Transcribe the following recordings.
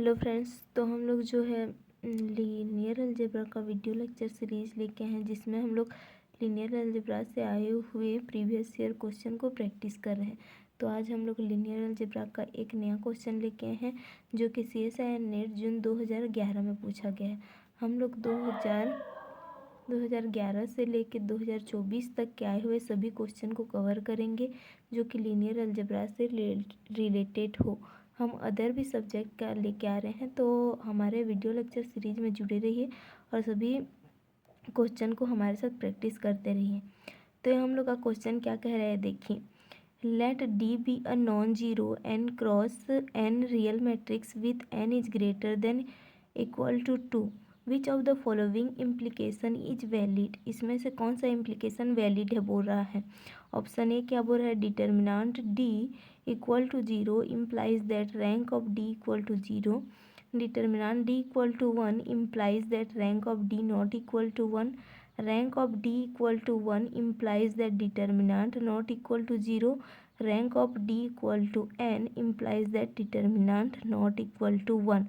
Hello friends, तो हम लोग जो है लीनियर अलजेब्रा का वीडियो लेक्चर सीरीज लेके हैं, जिसमें हम लोग लीनियर अलजेब्रा से आए हुए प्रीवियस ईयर क्वेश्चन को प्रैक्टिस कर रहे हैं। तो आज हम लोग लीनियर अलजेब्रा का एक नया क्वेश्चन लेके आए हैं, जो कि CSIR नेट जून 2011 में पूछा गया है। हम लोग 2011 से लेकर 2024 तक के आए हुए सभी क्वेश्चन को कवर करेंगे, जो कि लीनियर अलजेब्रा से रिलेटेड हो। हम अदर भी सब्जेक्ट का लेके आ रहे हैं, तो हमारे वीडियो लेक्चर सीरीज में जुड़े रहिए और सभी क्वेश्चन को हमारे साथ प्रैक्टिस करते रहिए। तो हम लोग का क्वेश्चन क्या कह रहे हैं, देखिए। Let D be a non zero n cross n real matrix with n is greater than equal to 2। Which of the following implication is valid. इसमें से कौन सा इम्प्लीकेशन वैलिड है बोल रहा है। ऑप्शन ए क्या बोल रहा है, determinant D equal to 0 implies that rank of D equal to 0. Determinant D equal to 1 implies that rank of D not equal to 1. Rank of D equal to 1 implies that determinant not equal to 0. Rank of D equal to n implies that determinant not equal to 1.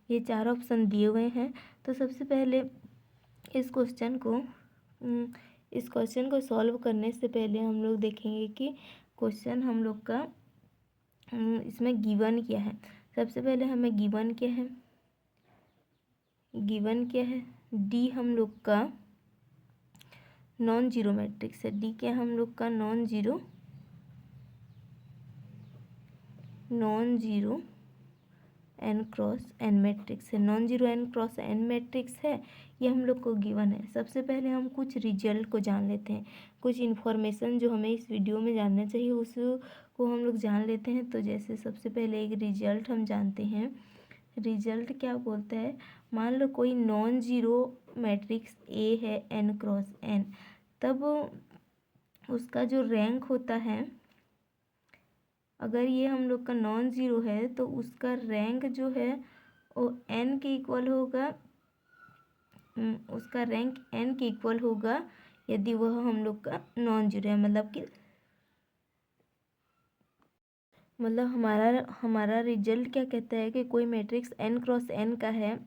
ये चार option दिए हुए हैं। तो सबसे पहले इस question को सॉल्व करने से पहले हम लोग देखेंगे कि क्वेश्चन हम लोग का इसमें गिवन क्या है। सबसे पहले हमें गिवन क्या है, डी हम लोग का नॉन जीरो मैट्रिक्स है। डी क्या हम लोग का non zero n cross n matrix है। Non zero n cross n matrix है, ये हम लोग को गिवन है। सबसे पहले हम कुछ रिजल्ट को जान लेते हैं, कुछ इन्फॉर्मेशन जो हमें इस वीडियो में जानना चाहिए उसको हम लोग जान लेते हैं। तो जैसे सबसे पहले एक रिजल्ट हम जानते हैं। रिजल्ट क्या बोलता है, मान लो कोई नॉन जीरो मैट्रिक्स ए है n क्रॉस n, तब उसका जो रैंक होता है, अगर ये हम लोग का नॉन ज़ीरो है तो उसका रैंक जो है वो n के इक्वल होगा। उसका रैंक n के इक्वल होगा यदि वह हम लोग का नॉन जीरो है। मतलब हमारा रिजल्ट क्या कहता है कि कोई मैट्रिक्स n क्रॉस n का है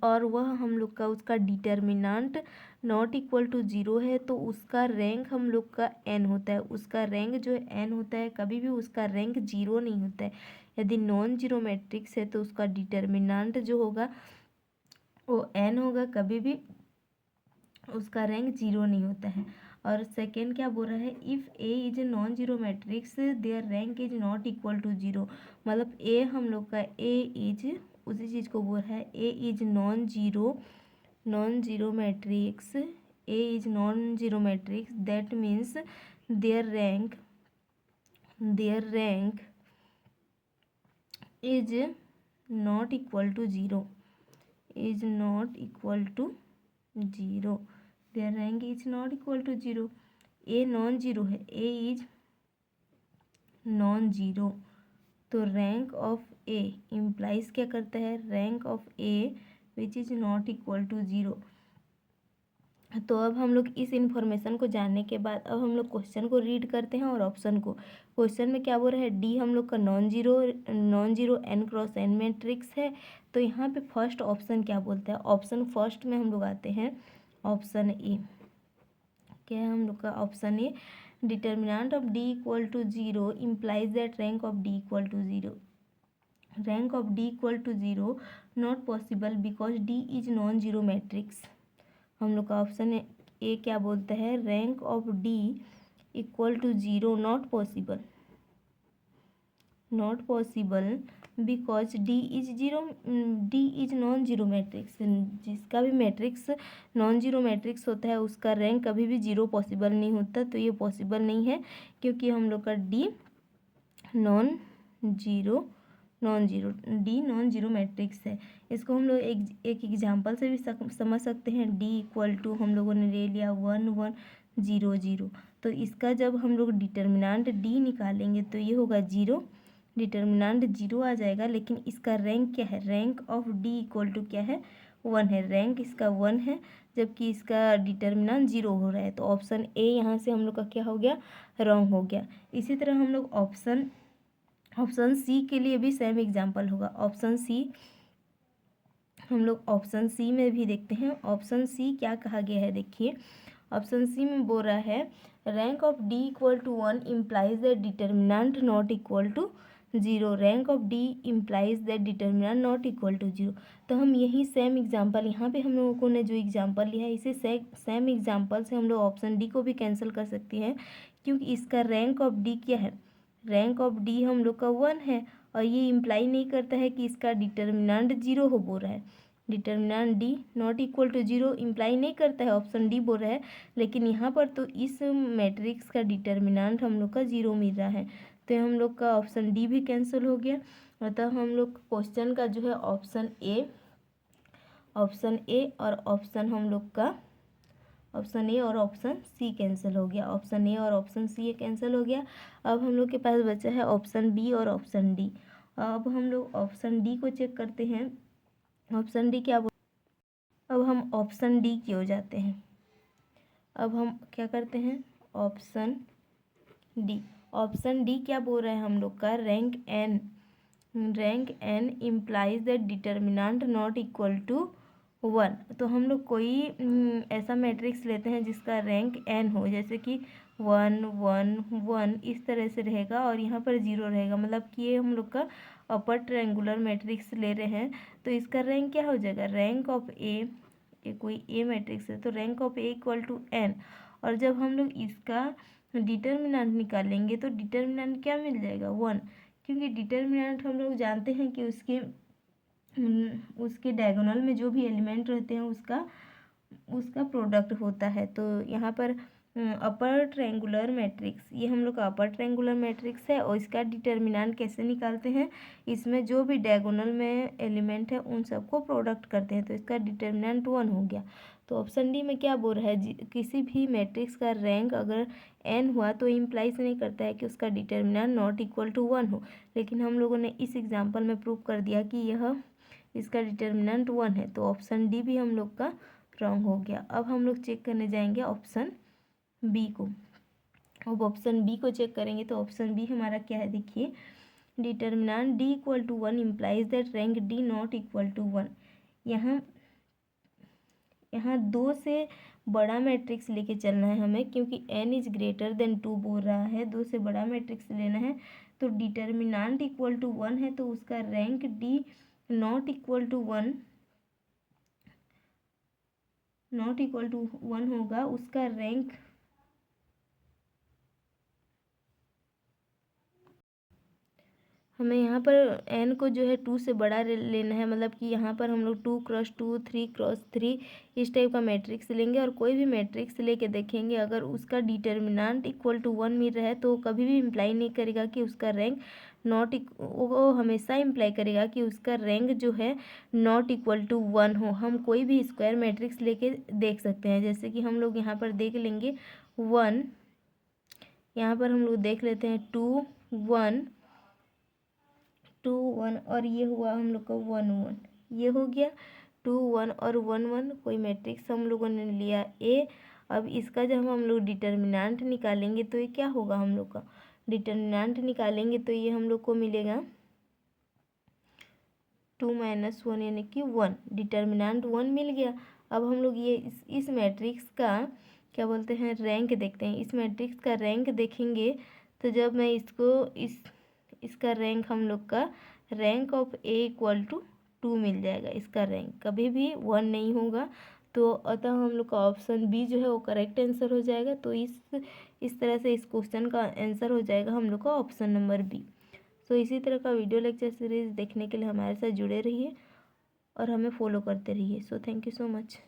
और वह हम लोग का उसका डिटर्मिनेंट नॉट इक्वल टू 0 है, तो उसका रैंक हम लोग का n होता है। उसका रैंक जो है n होता है, कभी भी उसका रैंक 0 नहीं होता है। यदि नॉन जीरो मैट्रिक्स है तो उसका डिटर्मिनेंट जो होगा वो n होगा, कभी भी उसका रैंक 0 नहीं होता है। और सेकेंड क्या बोल रहा है, if A is a non zero matrix their rank is not equal to 0। मतलब ए हम लोग का ए इज उसी चीज़ को बोल रहा है, A is non zero matrix, A is non zero matrix, that means their rank is not equal to 0, is not equal to 0, their rank is not equal to 0। A non zero है, A is non zero, तो rank of A implies क्या करता है, rank of A which is not equal to 0। तो अब हम लोग इस इन्फॉर्मेशन को जानने के बाद अब हम लोग क्वेश्चन को रीड करते हैं और ऑप्शन को। क्वेश्चन में क्या बोल रहा है, डी हम लोग का non zero n cross n matrix है। तो यहाँ पे फर्स्ट ऑप्शन क्या बोलता है, ऑप्शन फर्स्ट में हम लोग आते हैं। ऑप्शन ए क्या है हम लोग का, option A, determinant of D equal to 0 implies that rank of d equal to 0. Rank of d equal to 0 not possible because d is non-zero matrix. हम लोग का ऑप्शन ए क्या बोलता है, rank of D equal to 0 not possible because D is non zero matrix. जिसका भी matrix non zero matrix होता है उसका रैंक कभी भी 0 पॉसिबल नहीं होता। तो ये पॉसिबल नहीं है क्योंकि हम लोग का डी नॉन जीरो मैट्रिक्स है। इसको हम लोग एक एग्जांपल से भी समझ सकते हैं। डी इक्वल टू हम लोगों ने ले लिया 1 1 0 0, तो इसका जब हम लोग डिटर्मिनेंट डी निकालेंगे तो ये होगा 0, डिटर्मिनेंट 0 आ जाएगा। लेकिन इसका रैंक क्या है, rank of D equal to क्या है, 1 है। रैंक इसका 1 है जबकि इसका डिटर्मिनेंट 0 हो रहा है। तो ऑप्शन ए यहाँ से हम लोग का क्या हो गया, रॉन्ग हो गया। इसी तरह हम लोग ऑप्शन ऑप्शन सी के लिए भी सेम एग्जाम्पल होगा। ऑप्शन सी, हम लोग ऑप्शन सी में भी देखते हैं। ऑप्शन सी क्या कहा गया है, देखिए ऑप्शन सी में बोल रहा है rank of D equal to 1 implies that determinant not equal to 0। Rank of D implies that determinant not equal to 0। तो हम यही सेम एग्जांपल यहाँ पे हम लोगों को ने जो एग्जांपल लिया है, इसे सेम एग्जांपल से हम लोग ऑप्शन डी को भी कैंसिल कर सकते हैं, क्योंकि इसका रैंक ऑफ डी क्या है, रैंक ऑफ डी हम लोग का 1 है, और ये इम्प्लाई नहीं करता है कि इसका डिटर्मिनेंट 0 हो बोल रहा है। Determinant D not equal to 0 imply नहीं करता है, ऑप्शन डी बोल रहा है, लेकिन यहाँ पर तो इस मैट्रिक्स का डिटर्मिनेंट हम लोग का 0 मिल रहा है, तो हम लोग का ऑप्शन डी भी कैंसिल हो गया। अतः हम लोग क्वेश्चन का जो है ऑप्शन ए और ऑप्शन हम लोग का ऑप्शन ए और ऑप्शन सी कैंसिल हो गया। ऑप्शन ए और ऑप्शन सी कैंसिल हो गया। अब हम लोग के पास बचा है ऑप्शन बी और ऑप्शन डी। अब हम लोग ऑप्शन डी को चेक करते हैं। ऑप्शन डी क्या बोल, अब हम ऑप्शन डी की हो जाते हैं। अब हम क्या करते हैं, ऑप्शन डी क्या बोल रहा है हम लोग का, rank n implies that determinant not equal to 1। तो हम लोग कोई ऐसा मैट्रिक्स लेते हैं जिसका रैंक n हो, जैसे कि 1 1 1 इस तरह से रहेगा, और यहाँ पर 0 रहेगा, मतलब कि ये हम लोग का अपर ट्रायंगुलर मैट्रिक्स ले रहे हैं, तो इसका रैंक क्या हो जाएगा, रैंक ऑफ ए, कोई ए मैट्रिक्स है तो rank of A equal to n। और जब हम लोग इसका डिटर्मिनेंट निकालेंगे तो डिटर्मिनेंट क्या मिल जाएगा, 1, क्योंकि डिटर्मिनेंट हम लोग जानते हैं कि उसके डायगोनल में जो भी एलिमेंट रहते हैं उसका प्रोडक्ट होता है। तो यहाँ पर अपर ट्रायंगुलर मैट्रिक्स, ये हम लोग का अपर ट्रायंगुलर मैट्रिक्स है, और इसका डिटर्मिनेंट कैसे निकालते हैं, इसमें जो भी डायगोनल में एलिमेंट है उन सबको प्रोडक्ट करते हैं, तो इसका डिटर्मिनेंट 1 हो गया। तो ऑप्शन डी में क्या बोल रहा है, किसी भी मैट्रिक्स का रैंक अगर n हुआ तो इम्प्लाइज नहीं करता है कि उसका डिटर्मिनेंट नॉट इक्वल टू 1 हो, लेकिन हम लोगों ने इस एग्जाम्पल में प्रूव कर दिया कि इसका डिटर्मिनेंट 1 है, तो ऑप्शन डी भी हम लोग का रॉन्ग हो गया। अब हम लोग चेक करने जाएंगे ऑप्शन बी को। अब ऑप्शन बी को चेक करेंगे तो ऑप्शन बी हमारा क्या है, देखिए determinant D equal to 1 implies that rank D not equal to 1। यहाँ 2 से बड़ा मैट्रिक्स लेके चलना है हमें, क्योंकि n इज ग्रेटर देन 2 बोल रहा है, 2 से बड़ा मैट्रिक्स लेना है, तो डिटर्मिनेंट इक्वल टू 1 है, तो उसका rank D not equal to 1 होगा, उसका रैंक हमें यहाँ पर n को जो है 2 से बड़ा लेना है, मतलब कि यहाँ पर हम लोग 2x2 3x3 इस टाइप का मैट्रिक्स लेंगे, और कोई भी मैट्रिक्स लेके देखेंगे अगर उसका डिटर्मिनेंट इक्वल टू 1 मिल रहा है तो कभी भी इम्प्लाई नहीं करेगा कि उसका रैंक वो हमेशा इम्प्लाई करेगा कि उसका रैंक जो है नॉट इक्वल टू 1 हो। हम कोई भी स्क्वायर मैट्रिक्स लेके देख सकते हैं, जैसे कि हम लोग यहाँ पर देख लेंगे 1, यहाँ पर हम लोग देख लेते हैं 2 1 2 1, और ये हुआ हम लोग का 1 1, ये हो गया 2 1 और 1 1, कोई मैट्रिक्स हम लोगों ने लिया ए। अब इसका जब हम लोग डिटर्मिनेंट निकालेंगे तो ये क्या होगा, हम लोग का डिटर्मिनेंट निकालेंगे तो ये हम लोग को मिलेगा 2 - 1 यानी कि 1, डिटर्मिनेंट 1 मिल गया। अब हम लोग ये इस मैट्रिक्स का क्या बोलते हैं, रैंक देखते हैं। इस मैट्रिक्स का रैंक देखेंगे तो जब मैं इसका रैंक हम लोग का rank of A equal to 2 मिल जाएगा, इसका रैंक कभी भी 1 नहीं होगा, तो अतः हम लोग का ऑप्शन बी जो है वो करेक्ट आंसर हो जाएगा। तो इस तरह से इस क्वेश्चन का आंसर हो जाएगा हम लोग का ऑप्शन नंबर बी। सो इसी तरह का वीडियो लेक्चर सीरीज़ देखने के लिए हमारे साथ जुड़े रहिए और हमें फॉलो करते रहिए। So thank you so much.